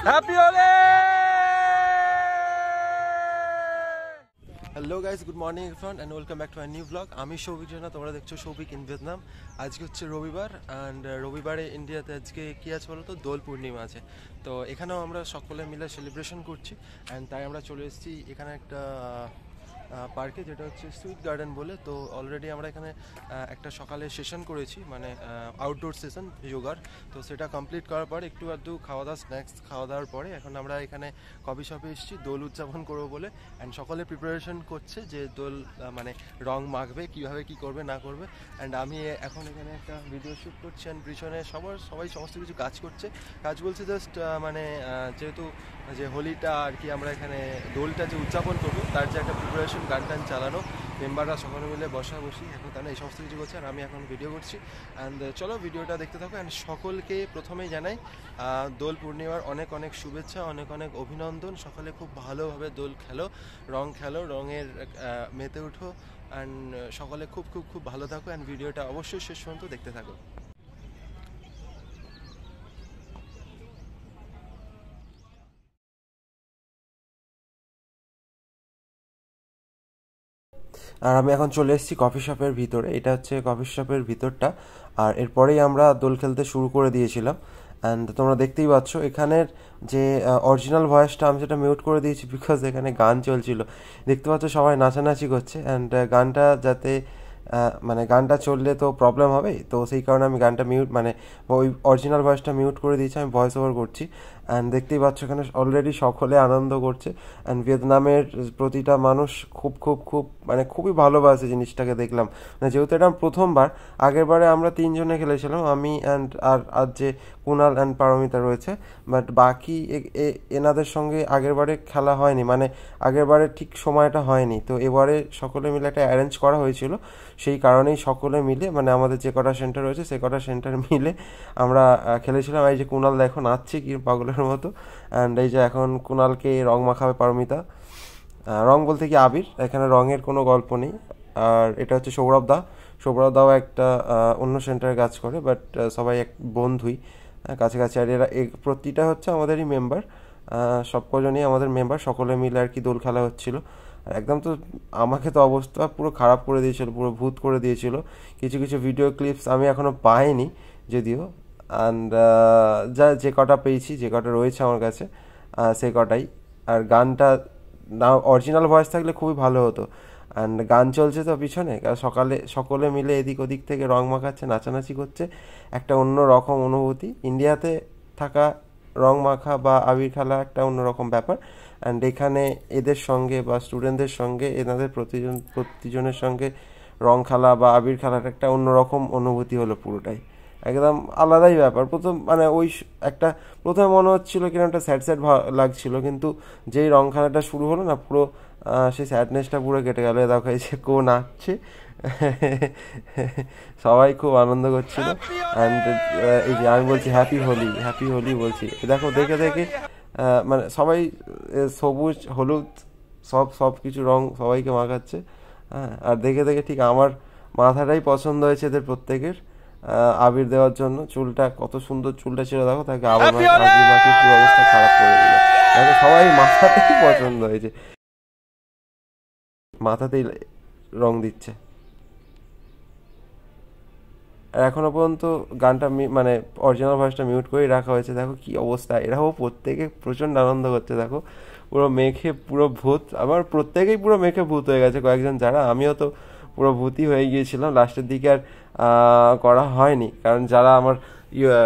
Happy Holi. Hello guys, good morning everyone and welcome back to my new blog. আমি সৌভিক জানা, তোমরা দেখছো Souvik in Vietnam. আজকে হচ্ছে রবিবার অ্যান্ড রবিবারে ইন্ডিয়াতে আজকে কী আছে বলো তো, দোল পূর্ণিমা আছে। তো এখানেও আমরা সকলে মিলে সেলিব্রেশন করছি অ্যান্ড তাই আমরা চলে এসেছি এখানে একটা পার্কে, যেটা হচ্ছে সুইট গার্ডেন বলে। তো অলরেডি আমরা এখানে একটা সকালে সেশন করেছি, মানে আউটডোর সেশন যোগার। তো সেটা কমপ্লিট করার পর একটু আধটু খাওয়া দাওয়া, স্ন্যাক্স খাওয়া দাওয়ার পরে এখন আমরা এখানে কফি শপে এসেছি দোল উদযাপন করবো বলে। অ্যান্ড সকলে প্রিপারেশন করছে যে দোল মানে রং মাখবে, কীভাবে কী করবে না করবে। অ্যান্ড আমি এখন এখানে একটা ভিডিও শ্যুট করছি অ্যান্ড পিছনে সবাই সমস্ত কিছু কাজ করছে। কাজ বলছে জাস্ট মানে যেহেতু যে হোলিটা আর কি আমরা এখানে দোলটা যে উদযাপন করবো তার যে একটা প্রিপারেশন, গান টান চালানো, মেম্বাররা সকলে মিলে বসি এখন তারা এই সমস্ত কিছু করছে আর আমি এখন ভিডিও করছি। অ্যান্ড চলো ভিডিওটা দেখতে থাকো। অ্যান্ড সকলকে প্রথমেই জানাই দোল পূর্ণিমার অনেক অনেক শুভেচ্ছা, অনেক অনেক অভিনন্দন। সকলে খুব ভালোভাবে দোল খেলো, রং খেলো, রঙের মেতে উঠো অ্যান্ড সকলে খুব খুব খুব ভালো থাকো। অ্যান্ড ভিডিওটা অবশ্যই শেষ পর্যন্ত দেখতে থাকো। আর আমি এখন চলে এসেছি কফি শপের ভিতরে। এটা হচ্ছে কফি শপের ভিতরটা। আর এরপরেই আমরা দোল খেলতে শুরু করে দিয়েছিলাম। অ্যান্ড তোমরা দেখতেই পাচ্ছ এখানের যে অরিজিনাল ভয়েসটা আমি সেটা মিউট করে দিয়েছি, বিকজ এখানে গান চলছিল। দেখতে পাচ্ছ সবাই নাচানাচি করছে অ্যান্ড গানটা যাতে মানে গানটা চললে তো প্রবলেম হবে, তো সেই কারণে আমি গানটা মিউট, মানে ওই অরিজিনাল ভয়েসটা মিউট করে দিয়েছি, আমি ভয়েস ওভার করছি। অ্যান্ড দেখতেই পাচ্ছ এখানে অলরেডি সকলে আনন্দ করছে। অ্যান্ড ভিয়েতনামের প্রতিটা মানুষ খুব খুব খুব মানে খুবই ভালোবাসে জিনিসটাকে দেখলাম। মানে যেহেতু এটা প্রথমবার, আগের বারে আমরা তিনজনে খেলেছিলাম, আমি অ্যান্ড আর যে কুনাল অ্যান্ড পারমিতা রয়েছে, বাট বাকি এনাদের সঙ্গে আগের বারে খেলা হয়নি, মানে আগের বারে ঠিক সময়টা হয়নি। তো এবারে সকলে মিলে একটা অ্যারেঞ্জ করা হয়েছিল, সেই কারণেই সকলে মিলে মানে আমাদের যে কটা সেন্টার রয়েছে সে কটা সেন্টার মিলে আমরা খেলেছিলাম। এই যে কুনাল দেখো নাচছে কি পাগলের মতো। অ্যান্ড এই যে এখন কুনালকে রং মাখাবে পারমিতা, রং বলতে কি আবির, এখানে রঙের কোনো গল্প নেই। আর এটা হচ্ছে সৌরভ দাও একটা অন্য সেন্টারে কাজ করে, বাট সবাই এক বন্ধুই কাছাকাছি। আর এরা প্রতিটা হচ্ছে আমাদেরই মেম্বার, সব কজনই আমাদের মেম্বার, সকলে মিলে আর কি দোল খেলা হচ্ছিল। আর একদম তো আমাকে তো অবস্থা পুরো খারাপ করে দিয়েছিল, পুরো ভূত করে দিয়েছিল। কিছু কিছু ভিডিও ক্লিপস আমি এখনও পাইনি যদিও, অ্যান্ড যে কটা পেয়েছি, যে কটা রয়েছে আমার কাছে সে কটাই। আর গানটা না অরিজিনাল ভয়েস থাকলে খুবই ভালো হতো। অ্যান্ড গান চলছে তো পিছনে, সকলে মিলে এদিক ওদিক থেকে রং মাখাচ্ছে, নাচানাচি করছে, একটা অন্য রকম অনুভূতি। ইন্ডিয়াতে থাকা রং মাখা বা আবির খেলা একটা অন্যরকম ব্যাপার। অ্যান্ড এখানে এদের সঙ্গে বা স্টুডেন্টদের সঙ্গে এনাদের প্রতিজনের সঙ্গে রং খেলা বা আবির খেলাটা একটা অন্যরকম অনুভূতি হলো, পুরোটাই একদম আলাদাই ব্যাপার। মানে ওই একটা প্রথমে মনে হচ্ছিল কিনা একটা স্যাড লাগছিল, কিন্তু যেই রং খেলাটা শুরু হলো না, পুরো সেই স্যাডনেসটা পুরো কেটে গেল। দেখো এই যে নাচছে, সবাই খুব আনন্দ করছিল। অ্যান্ড এই যে আমি বলছি হ্যাপি হোলি বলছি, দেখো দেখে দেখে মানে সবাই সবুজ হলুদ সব কিছু রং সবাইকে মাখাচ্ছে। হ্যাঁ, আর দেখে দেখে ঠিক আমার মাথাটাই পছন্দ হয়েছে এদের প্রত্যেকের আবির দেওয়ার জন্য। চুলটা কত সুন্দর চুলটা ছিল, দেখো তাকে আবির মাখিয়ে পুরো অবস্থা খারাপ করে দিল। দেখো সবাই মাথাতেই পছন্দ হয়েছে, মাথাতেই রং দিচ্ছে। আর এখনো পর্যন্ত গানটা মানে অরিজিনাল ভয়েসটা মিউট করেই রাখা হয়েছে। দেখো কি অবস্থা, এরাও প্রত্যেকে প্রচণ্ড আনন্দ করছে। দেখো পুরো মেখে পুরো ভূত, আবার প্রত্যেকেই পুরো মেখে ভূত হয়ে গেছে কয়েকজন, যারা আমিও তো পুরো ভূতই হয়ে গিয়েছিলাম। লাস্টের দিকে আর করা হয়নি, কারণ যারা আমার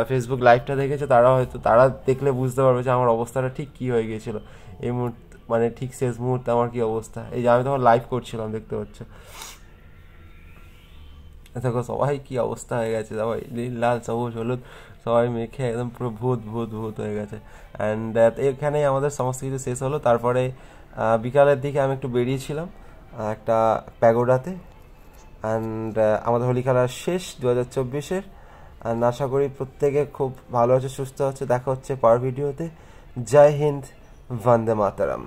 ফেসবুক লাইভটা দেখেছে তারা দেখলে বুঝতে পারবে যে আমার অবস্থাটা ঠিক কী হয়ে গিয়েছিল এই মুহূর্তে, মানে ঠিক শেষ মুহূর্তে আমার কি অবস্থা। এই যে আমি তখন লাইভ করছিলাম, দেখতে পাচ্ছ। দেখো সবাই কি অবস্থা হয়ে গেছে, সবাই নীল লাল সবুজ হলুদ সবাই মেখে একদম পুরো ভূত হয়ে গেছে। অ্যান্ড এখানেই আমাদের সমস্ত কিছু শেষ হলো। তারপরে বিকালের দিকে আমি একটু বেরিয়েছিলাম একটা প্যাগোডাতে। অ্যান্ড আমাদের হোলি খেলা শেষ 2024-এর। অ্যান্ড আশা করি প্রত্যেকে খুব ভালো আছে, সুস্থ আছে। দেখা হচ্ছে পরের ভিডিওতে। জয় হিন্দ, বন্দে মাতরম।